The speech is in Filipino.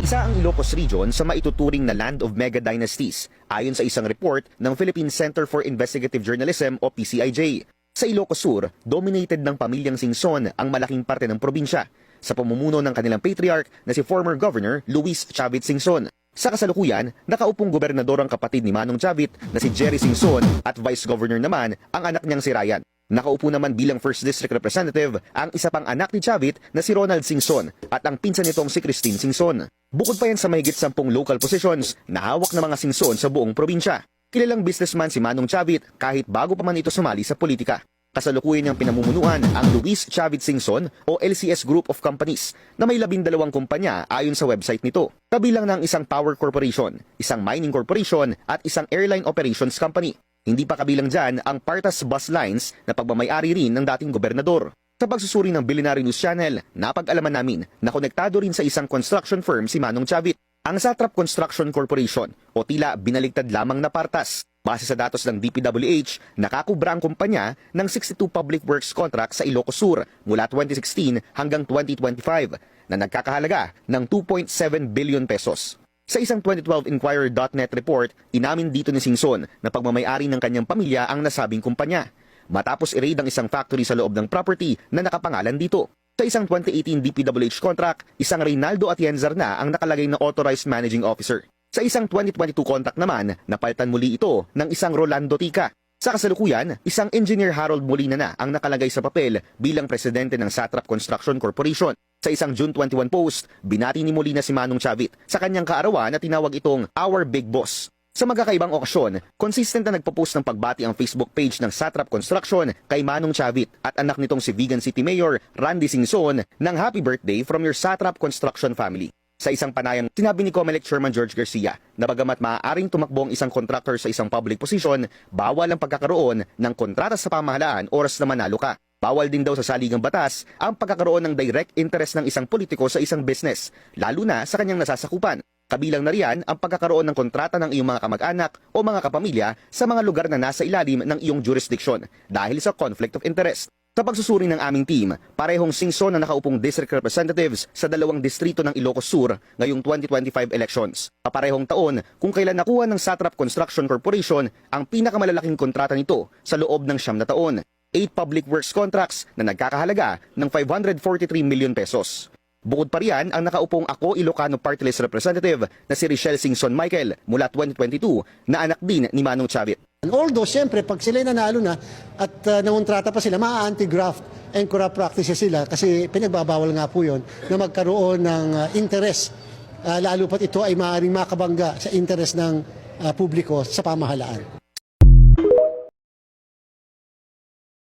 Isa ang Ilocos Region sa maituturing na land of mega dynasties, ayon sa isang report ng Philippine Center for Investigative Journalism o PCIJ. Sa Ilocos Sur, dominated ng pamilyang Singson ang malaking parte ng probinsya, sa pamumuno ng kanilang patriarch na si former Governor Luis Chavit Singson. Sa kasalukuyan, nakaupong gobernador ang kapatid ni Manong Chavit na si Jerry Singson at Vice Governor naman ang anak niyang si Ryan. Nakaupo naman bilang 1st District Representative ang isa pang anak ni Chavit na si Ronald Singson at ang pinsan nitong si Christine Singson. Bukod pa yan sa mahigit 10 local positions na hawak ng mga Singson sa buong probinsya. Kilalang businessman si Manong Chavit kahit bago pa man ito sumali sa politika. Kasalukuyan niyang pinamumunuan ang Luis Chavit Singson o LCS Group of Companies na may 12 kumpanya ayon sa website nito. Kabilang ng isang power corporation, isang mining corporation at isang airline operations company. Hindi pa kabilang dyan ang Partas Bus Lines na pagmamayari rin ng dating gobernador. Sa pagsusuri ng Billionaire News Channel, napag-alaman namin na konektado rin sa isang construction firm si Manong Chavit, ang Satrap Construction Corporation o tila binaligtad lamang na Partas. Base sa datos ng DPWH, nakakubra ang kumpanya ng 62 public works contracts sa Ilocos Sur mula 2016 hanggang 2025 na nagkakahalaga ng 2.7 billion pesos. Sa isang 2012 Inquirer.net report, inamin dito ni Singson na pagmamayari ng kanyang pamilya ang nasabing kumpanya, matapos i-raid ang isang factory sa loob ng property na nakapangalan dito. Sa isang 2018 DPWH contract, isang Reynaldo Atienzar na ang nakalagay na Authorized Managing Officer. Sa isang 2022 contract naman, napalitan muli ito ng isang Rolando Tica. Sa kasalukuyan, isang Engineer Harold Molina na ang nakalagay sa papel bilang presidente ng Satrap Construction Corporation. Sa isang June 21 post, binati ni Molina si Manong Chavit sa kanyang kaarawan na tinawag itong Our Big Boss. Sa magkakaibang okasyon, consistent na nagpo-post ng pagbati ang Facebook page ng Satrap Construction kay Manong Chavit at anak nitong si Vigan City Mayor Randy Singson ng Happy Birthday from your Satrap Construction family. Sa isang panayam, sinabi ni COMELEC Chairman George Garcia na bagamat maaaring tumakbo ang isang contractor sa isang public position, bawal ang pagkakaroon ng kontrata sa pamahalaan oras na manalo ka. Bawal din daw sa saligang batas ang pagkakaroon ng direct interest ng isang politiko sa isang business, lalo na sa kanyang nasasakupan. Kabilang na riyan ang pagkakaroon ng kontrata ng iyong mga kamag-anak o mga kapamilya sa mga lugar na nasa ilalim ng iyong jurisdiction dahil sa conflict of interest. Sa pagsusuri ng aming team, parehong Singson na nakaupong district representatives sa 2 distrito ng Ilocos Sur ngayong 2025 elections. Kaparehong taon kung kailan nakuha ng Satrap Construction Corporation ang pinakamalalaking kontrata nito sa loob ng 9 na taon. 8 public works contracts na nagkakahalaga ng 543 million pesos. Bukod pa riyan ang nakaupong Ako Ilocano Party List Representative na si Richelle Singson Michael mula 2022 na anak din ni Manong Chavit. Although, siyempre, pag sila nanalo na at nangontrata pa sila, ma-anti-graft and corrupt practices sila kasi pinagbabawal nga po yun na magkaroon ng interest, lalo pat ito ay maaaring makabangga sa interest ng publiko sa pamahalaan.